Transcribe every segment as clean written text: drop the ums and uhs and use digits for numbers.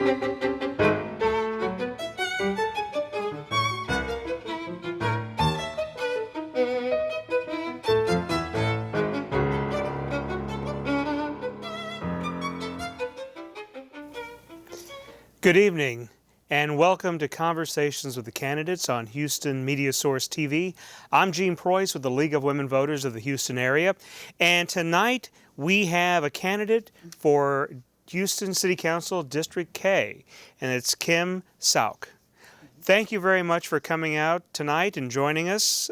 Good evening, and welcome to Conversations with the Candidates on Houston Media Source TV. I'm Gene Preuss with the League of Women Voters of the Houston area, and tonight we have a candidate for Houston City Council District K, and it's Kim Sauk. Thank you very much for coming out tonight and joining us.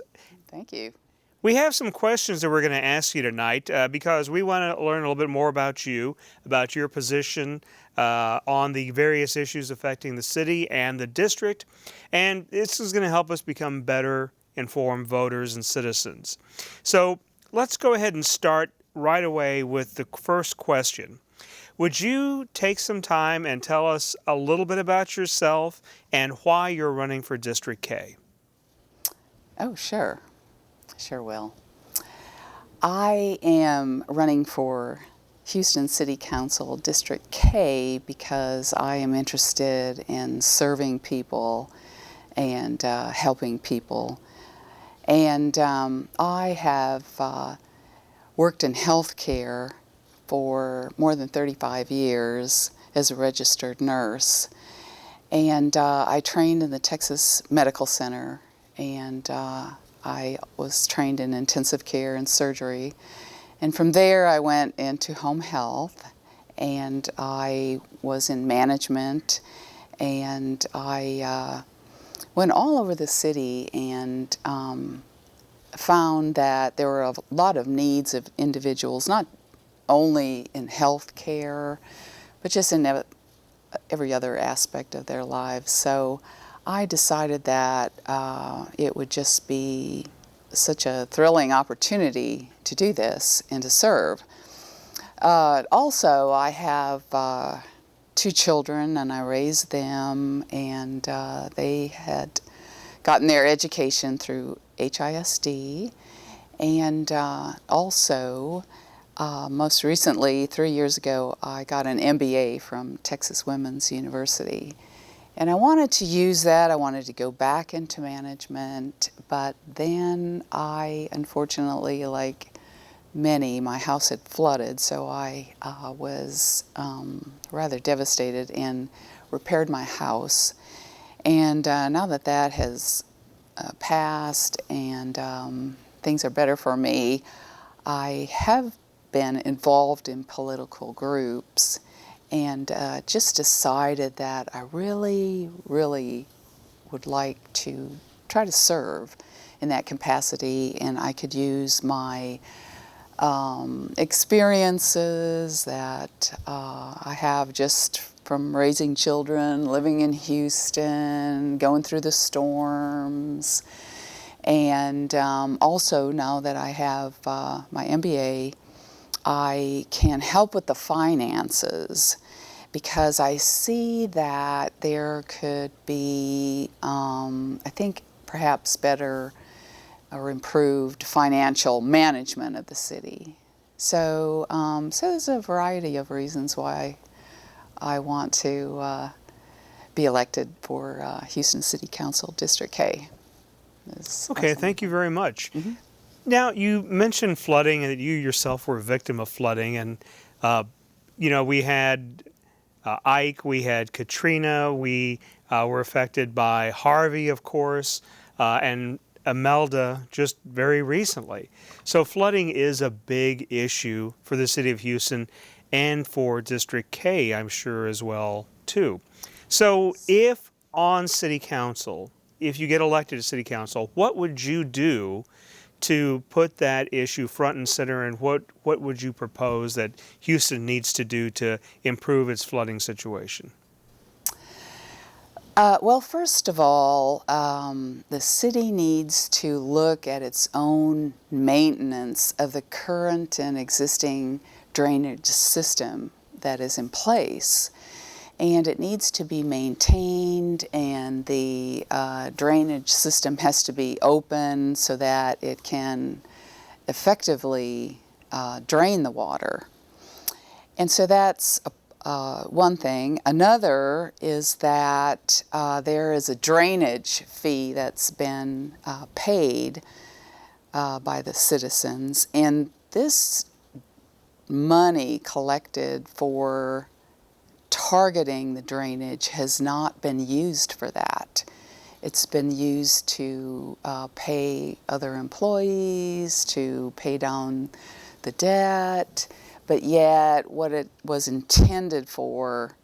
Thank you. We have some questions that we're going to ask you tonight because we want to learn a little bit more about you, about your position on the various issues affecting the city and the district. And this is going to help us become better informed voters and citizens. So let's go ahead and start right away with the first question. Would you take some time and tell us a little bit about yourself and why you're running for District K? Oh, sure. Sure will. I am running for Houston City Council District K because I am interested in serving people and helping people. And I have worked in healthcare for more than 35 years as a registered nurse. And I trained in the Texas Medical Center, and I was trained in intensive care and surgery. And from there I went into home health, and I was in management, and I went all over the city and found that there were a lot of needs of individuals, not only in health care, but just in every other aspect of their lives. So I decided that it would just be such a thrilling opportunity to do this and to serve. Also, I have 2 children, and I raised them, and they had gotten their education through HISD, and also most recently, 3 years ago, I got an MBA from Texas Women's University. And I wanted to use that. I wanted to go back into management, but then I, unfortunately, like many, my house had flooded, so I was rather devastated and repaired my house. And now that that has passed and things are better for me, I have been involved in political groups, and just decided that I really, really would like to try to serve in that capacity, and I could use my experiences that I have just from raising children, living in Houston, going through the storms, and also now that I have my MBA, I can help with the finances, because I see that there could be, I think, perhaps better or improved financial management of the city. So, so there's a variety of reasons why I want to be elected for Houston City Council District K. Okay, awesome. Thank you very much. Mm-hmm. Now, you mentioned flooding and that you yourself were a victim of flooding, and we had Ike, we had Katrina, we were affected by Harvey, of course, and Imelda just very recently. So flooding is a big issue for the city of Houston and for District K, I'm sure, as well, too. So if on City Council, if you get elected to City Council, what would you do to put that issue front and center, and what would you propose that Houston needs to do to improve its flooding situation? Well, first of all, the city needs to look at its own maintenance of the current and existing drainage system that is in place. And it needs to be maintained, and the drainage system has to be open so that it can effectively drain the water. And so that's one thing. Another is that there is a drainage fee that's been paid by the citizens, and this money collected for targeting the drainage has not been used for that. It's been used to pay other employees, to pay down the debt, but yet what it was intended for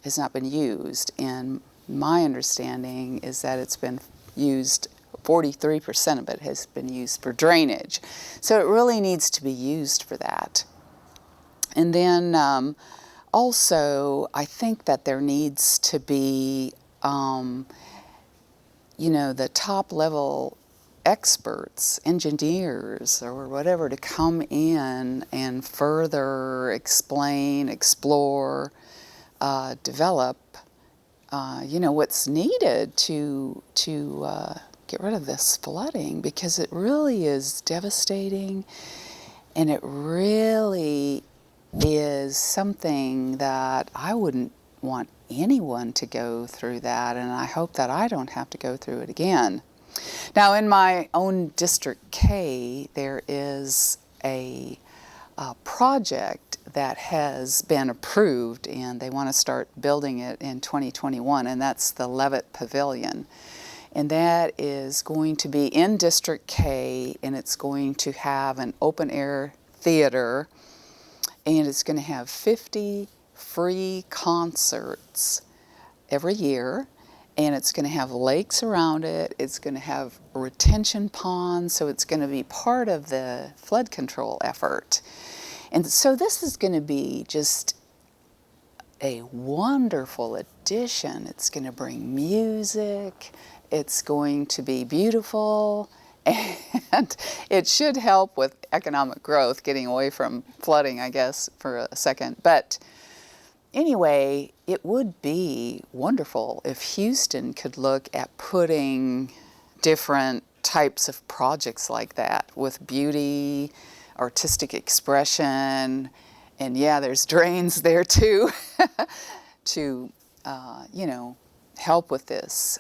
has not been used. And my understanding is that it's been used, 43% of it has been used for drainage. So it really needs to be used for that. And then also, I think that there needs to be the top level experts, engineers or whatever, to come in and further explain, explore, develop, what's needed to get rid of this flooding, because it really is devastating, and it really is something that I wouldn't want anyone to go through that, and I hope that I don't have to go through it again. Now, in my own District K, there is a project that has been approved, and they want to start building it in 2021, and that's the Levitt Pavilion. And that is going to be in District K, and it's going to have an open-air theater, and it's going to have 50 free concerts every year, and it's going to have lakes around it. It's going to have retention ponds, so it's going to be part of the flood control effort. And so this is going to be just a wonderful addition. It's going to bring music. It's going to be beautiful, and it should help with economic growth, getting away from flooding, I guess, for a second. But anyway, it would be wonderful if Houston could look at putting different types of projects like that with beauty, artistic expression, and yeah, there's drains there too, to, help with this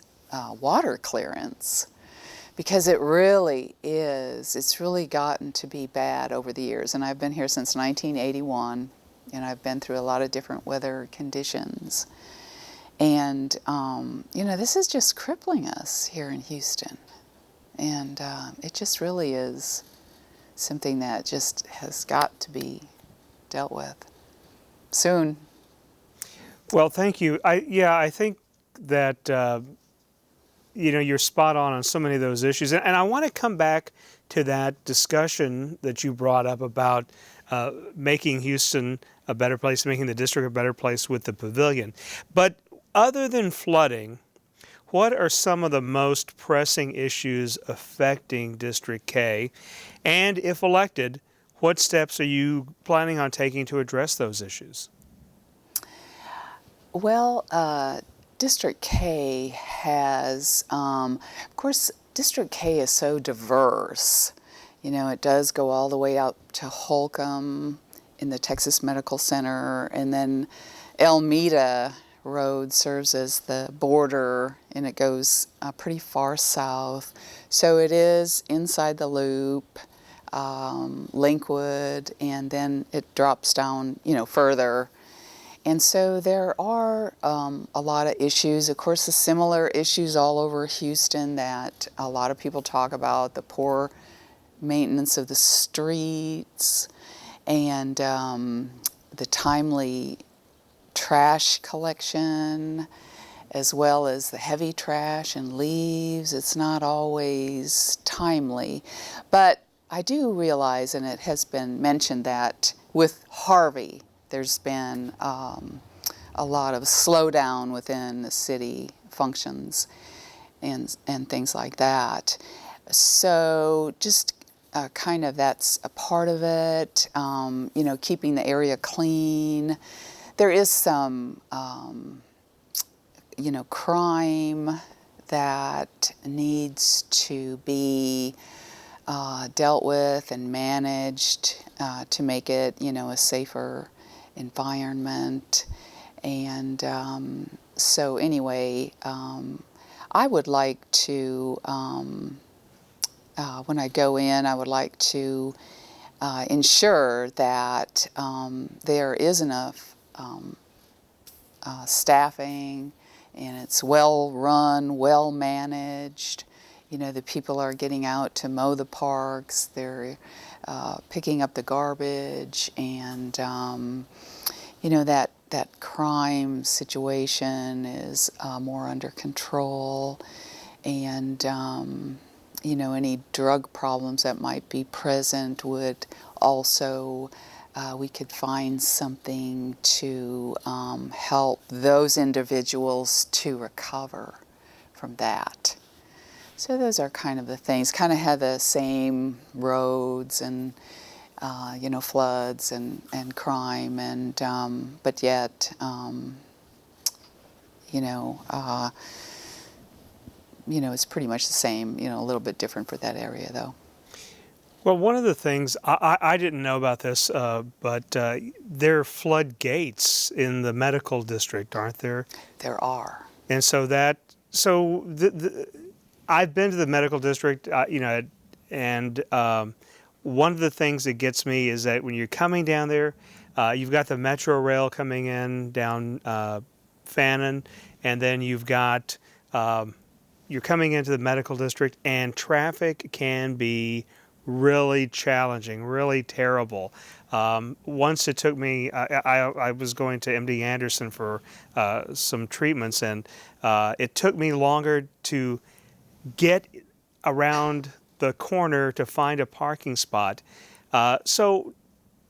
water clearance. Because it really is, it's really gotten to be bad over the years. And I've been here since 1981, and I've been through a lot of different weather conditions. And, this is just crippling us here in Houston. And it just really is something that just has got to be dealt with soon. Well, thank you. I think that you're spot on so many of those issues, and I want to come back to that discussion that you brought up about making Houston a better place, making the district a better place with the pavilion. But other than flooding, what are some of the most pressing issues affecting District K? And if elected, what steps are you planning on taking to address those issues? Well, District K has, of course, District K is so diverse. It does go all the way out to Holcomb in the Texas Medical Center, and then Elmeda Road serves as the border, and it goes pretty far south. So it is inside the loop, Linkwood, and then it drops down, further. And so there are a lot of issues, of course, the similar issues all over Houston that a lot of people talk about, the poor maintenance of the streets, and the timely trash collection, as well as the heavy trash and leaves. It's not always timely. But I do realize, and it has been mentioned, that with Harvey, there's been a lot of slowdown within the city functions and things like that. So just kind of that's a part of it, keeping the area clean. There is some, crime that needs to be dealt with and managed to make it, a safer environment. And so anyway, I would like to, when I go in, I would like to ensure that there is enough staffing, and it's well run, well managed. You know, the people are getting out to mow the parks, they're picking up the garbage, and you know, that crime situation is more under control, and you know, any drug problems that might be present would also, we could find something to help those individuals to recover from that. So those are kind of the things, kind of have the same roads and you know, floods and crime, and but yet you know, it's pretty much the same, you know, a little bit different for that area though. Well, one of the things I didn't know about this, but there are floodgates in the medical district, aren't there? There are. And so I've been to the medical district, you know, and one of the things that gets me is that when you're coming down there, you've got the Metro Rail coming in down Fannin, and then you've got you're coming into the medical district, and traffic can be really challenging, really terrible. Once it took me, I was going to MD Anderson for some treatments, and it took me longer to get around the corner to find a parking spot. So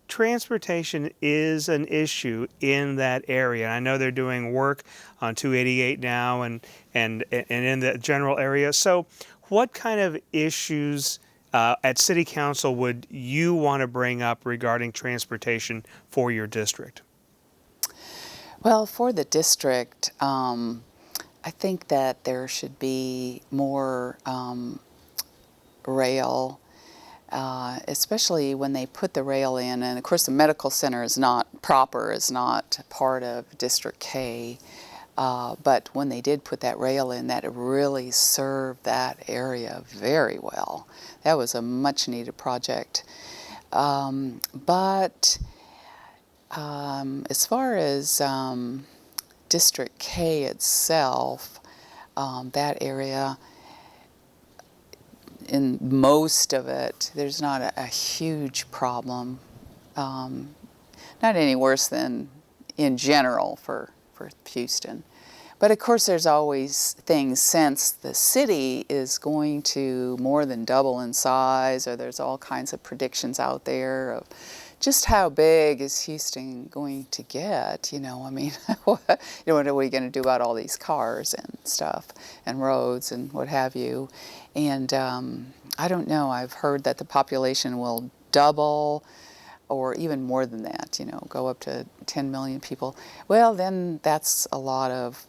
transportation is an issue in that area. I know they're doing work on 288 now and in the general area. So what kind of issues at City Council would you want to bring up regarding transportation for your district? Well, for the district, I think that there should be more rail, especially when they put the rail in. And of course, the medical center is not part of District K. But when they did put that rail in, that really served that area very well. That was a much needed project. But as far as District K itself, that area, in most of it, there's not a huge problem. Not any worse than in general for Houston. But of course there's always things, since the city is going to more than double in size, or there's all kinds of predictions out there of just how big is Houston going to get, you know, I mean, what are we going to do about all these cars and stuff and roads and what have you. And I don't know, I've heard that the population will double, or even more than that, you know, go up to 10 million people. Well, then that's a lot of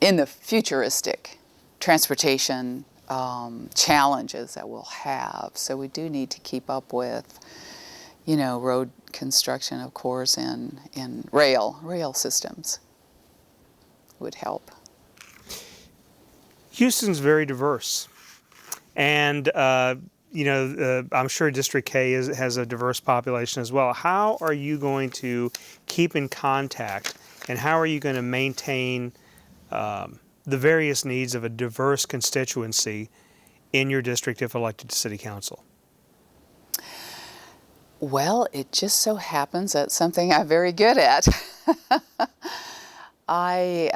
in the futuristic transportation challenges that we'll have. So we do need to keep up with, you know, road construction, of course, and rail systems would help. Houston's very diverse. And, you know, I'm sure District K has a diverse population as well. How are you going to keep in contact, and how are you going to maintain the various needs of a diverse constituency in your district if elected to City Council? Well, it just so happens that's something I'm very good at. I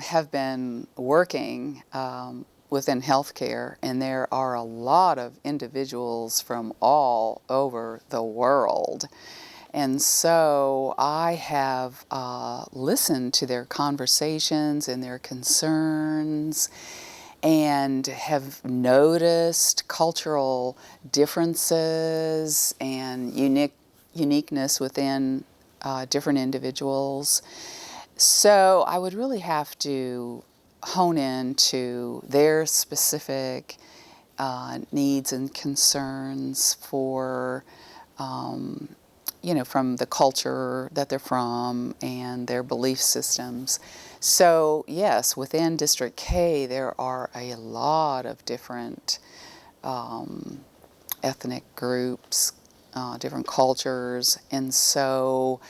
have been working within healthcare, and there are a lot of individuals from all over the world. And so I have listened to their conversations and their concerns, and have noticed cultural differences and uniqueness within different individuals. So I would really have to hone in to their specific needs and concerns for from the culture that they're from and their belief systems. So yes, within District K there are a lot of different ethnic groups, different cultures, and so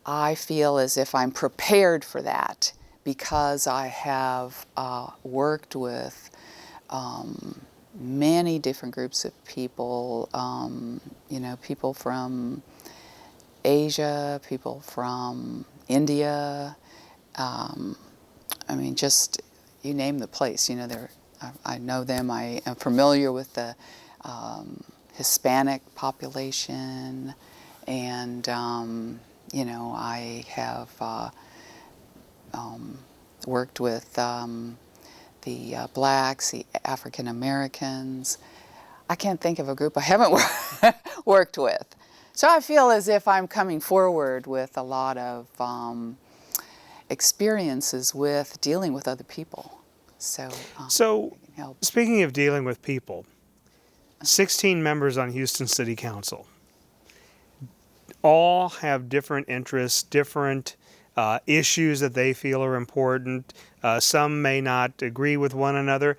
I feel as if I'm prepared for that because I have worked with many different groups of people, people from Asia, people from India, just you name the place, I know them. I am familiar with the Hispanic population, and I have worked with the blacks, the African Americans. I can't think of a group I haven't worked with. So I feel as if I'm coming forward with a lot of experiences with dealing with other people. So, So, I can help. speaking of dealing with people, 16 members on Houston City Council all have different interests, different issues that they feel are important. Some may not agree with one another.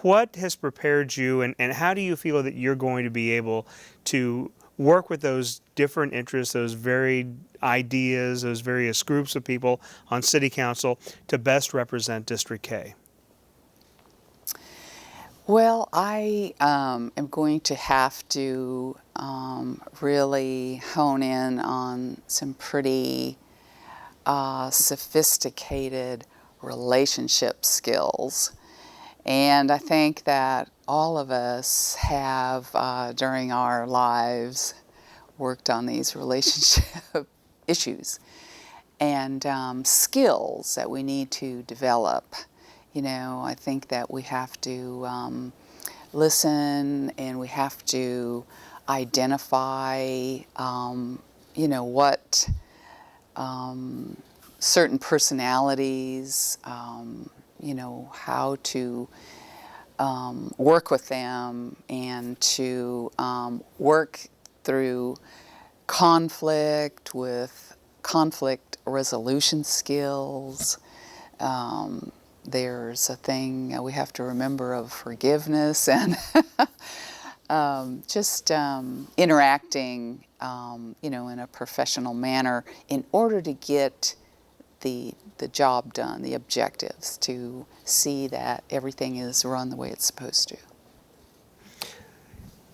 What has prepared you, and how do you feel that you're going to be able to work with those different interests, those varied ideas, those various groups of people on City Council to best represent District K? Well, I am going to have to really hone in on some pretty sophisticated relationship skills. And I think that all of us have, during our lives, worked on these relationship issues and skills that we need to develop. I think that we have to listen, and we have to identify, what certain personalities, how to work with them, and to work through conflict with conflict resolution skills. There's a thing we have to remember of forgiveness and just interacting, in a professional manner in order to get the job done, the objectives, to see that everything is run the way it's supposed to.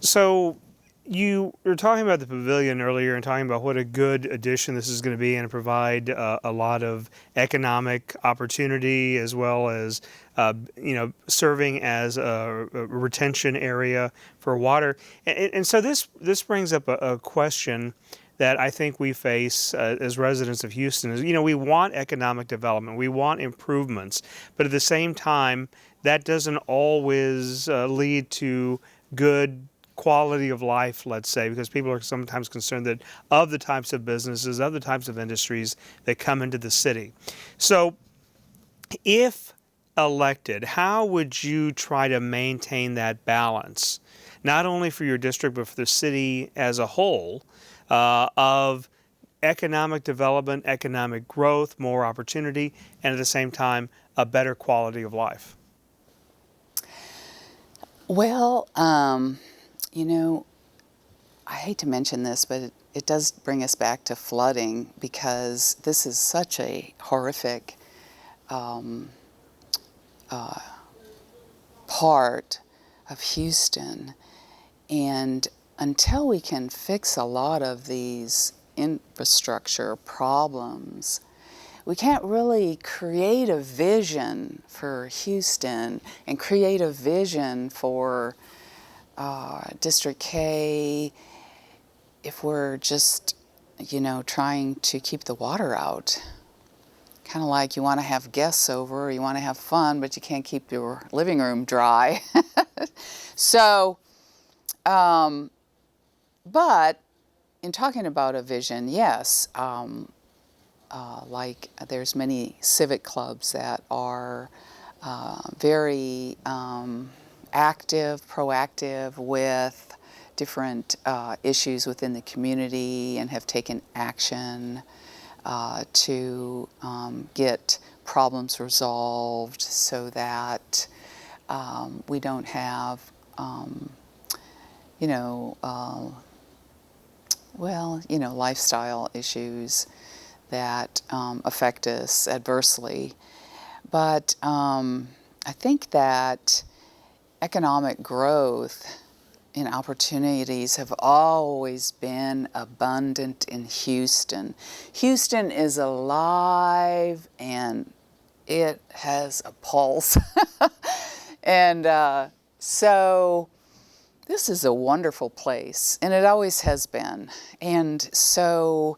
So you were talking about the pavilion earlier and talking about what a good addition this is going to be and provide a lot of economic opportunity as well as serving as a retention area for water. And so this brings up a question that I think we face as residents of Houston is, we want economic development, we want improvements, but at the same time, that doesn't always lead to good quality of life, let's say, because people are sometimes concerned that of the types of businesses, of the types of industries that come into the city. So if elected, how would you try to maintain that balance, not only for your district, but for the city as a whole, of economic development, economic growth, more opportunity, and at the same time, a better quality of life? Well, I hate to mention this, but it does bring us back to flooding, because this is such a horrific part of Houston. And until we can fix a lot of these infrastructure problems, we can't really create a vision for Houston and create a vision for District K if we're just, trying to keep the water out. Kind of like you want to have guests over, you want to have fun, but you can't keep your living room dry. So, but in talking about a vision, yes, like there's many civic clubs that are very active, proactive with different issues within the community and have taken action to get problems resolved so that we don't have, you know, lifestyle issues that affect us adversely. But I think that economic growth and opportunities have always been abundant in Houston. Houston is alive and it has a pulse. And so this is a wonderful place, and it always has been. And so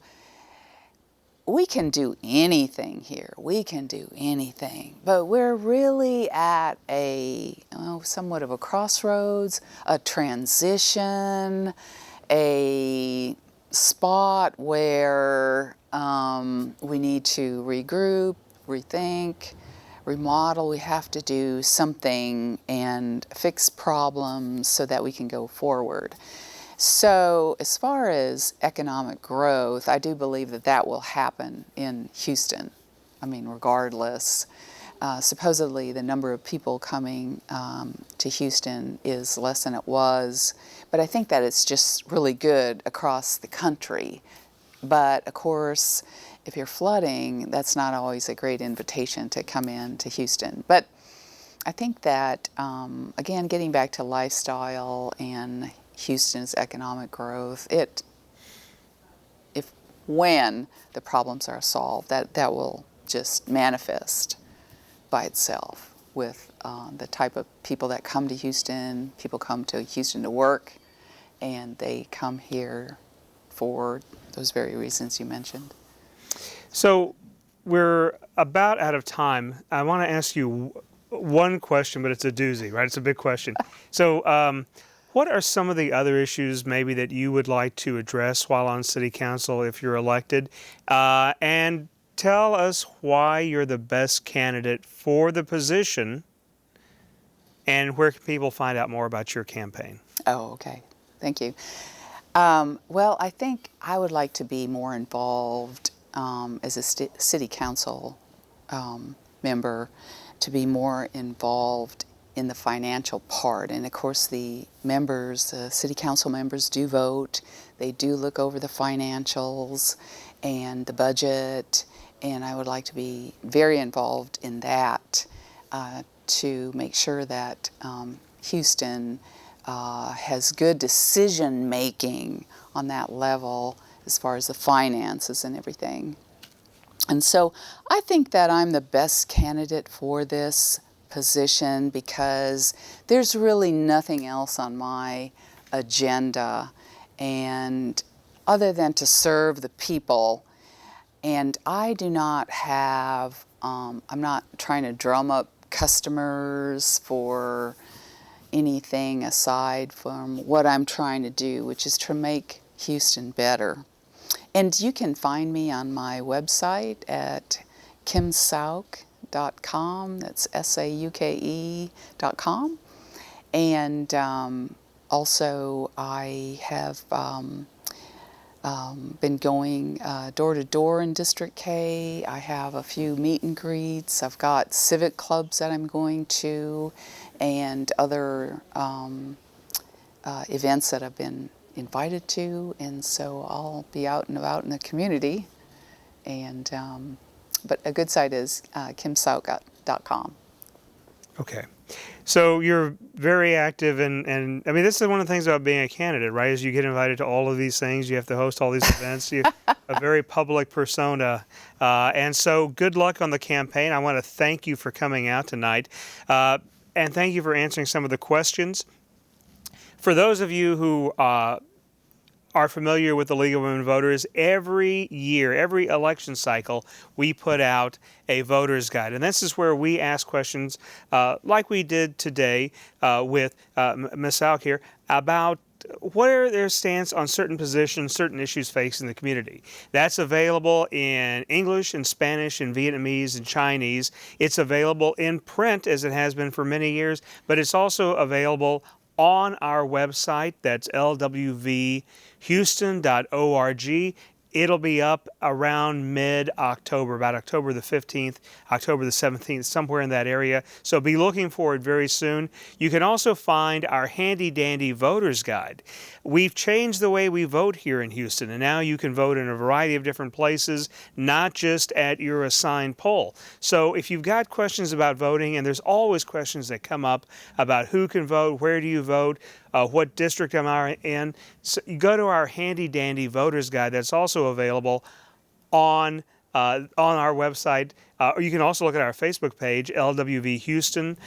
we can do anything here. We can do anything. But we're really at a somewhat of a crossroads, a transition, a spot where we need to regroup, rethink, remodel. We have to do something and fix problems so that we can go forward. So as far as economic growth, I do believe that that will happen in Houston. I mean, regardless. Supposedly the number of people coming to Houston is less than it was, but I think that it's just really good across the country. But of course, if you're flooding, that's not always a great invitation to come in to Houston. But I think that, again, getting back to lifestyle and Houston's economic growth, when the problems are solved, that will just manifest by itself with the type of people that come to Houston. People come to Houston to work, and they come here for those very reasons you mentioned. So we're about out of time. I want to ask you one question, but it's a doozy, right? It's a big question. So what are some of the other issues maybe that you would like to address while on City Council if you're elected? And tell us why you're the best candidate for the position, and where can people find out more about your campaign? Oh, okay. Thank you. Well, I think I would like to be more involved as a City Council member, to be more involved in the financial part. And of course the City Council members do vote. They do look over the financials and the budget, and I would like to be very involved in that to make sure that Houston has good decision making on that level as far as the finances and everything. And so I think that I'm the best candidate for this position because there's really nothing else on my agenda and other than to serve the people. And I do not have, I'm not trying to drum up customers for anything aside from what I'm trying to do, which is to make Houston better. And you can find me on my website at kimsauke.com. That's SAUKE.com. And also I have been going door to door in District K. I have a few meet and greets. I've got civic clubs that I'm going to and other events that I've been invited to, and so I'll be out and about in the community. And but a good site is kimsauke.com. Okay. So you're very active, and I mean, this is one of the things about being a candidate, right? Is you get invited to all of these things, you have to host all these events, you a very public persona. And so good luck on the campaign. I want to thank you for coming out tonight, and thank you for answering some of the questions. For those of you who are familiar with the League of Women Voters, every year, every election cycle, we put out a voter's guide. And this is where we ask questions like we did today with Ms. Sauke here about what are their stance on certain positions, certain issues facing the community. That's available in English and Spanish and Vietnamese and Chinese. It's available in print, as it has been for many years, but it's also available on our website. That's lwvhouston.org. It'll be up around mid-October, about October the 15th, October the 17th, somewhere in that area. So be looking for it very soon. You can also find our handy-dandy voter's guide. We've changed the way we vote here in Houston, and now you can vote in a variety of different places, not just at your assigned poll. So if you've got questions about voting, and there's always questions that come up about who can vote, where do you vote, what district am I in, so you go to our handy-dandy voter's guide that's also available on our website, or you can also look at our Facebook page, LWV Houston,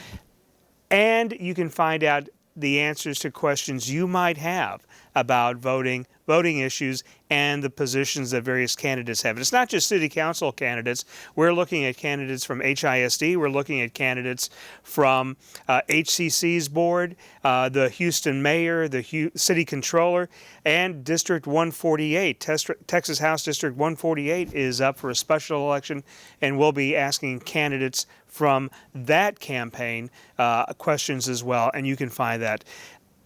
and you can find out the answers to questions you might have about voting issues, and the positions that various candidates have. And it's not just city council candidates. We're looking at candidates from HISD. We're looking at candidates from HCC's board, the Houston mayor, the city controller, and District 148. Texas House District 148 is up for a special election, and we'll be asking candidates from that campaign questions as well, and you can find that.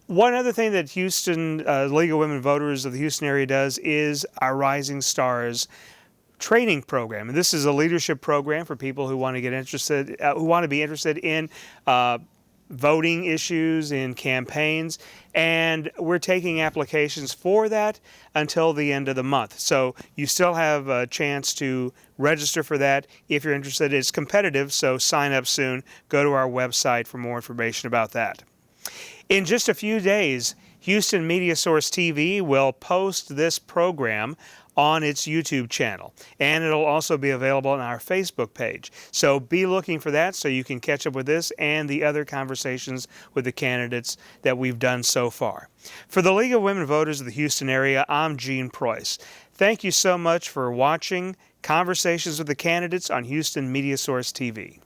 One other thing that Houston League of Women Voters of the Houston area does is our Rising Stars training program. And this is a leadership program for people who want to get interested, who want to be interested in voting issues, in campaigns, and we're taking applications for that until the end of the month. So you still have a chance to register for that if you're interested. It's competitive, so sign up soon. Go to our website for more information about that. In just a few days, Houston Media Source TV will post this program on its YouTube channel, and it'll also be available on our Facebook page. So be looking for that so you can catch up with this and the other conversations with the candidates that we've done so far. For the League of Women Voters of the Houston area, I'm Gene Preuss. Thank you so much for watching Conversations with the Candidates on Houston Media Source TV.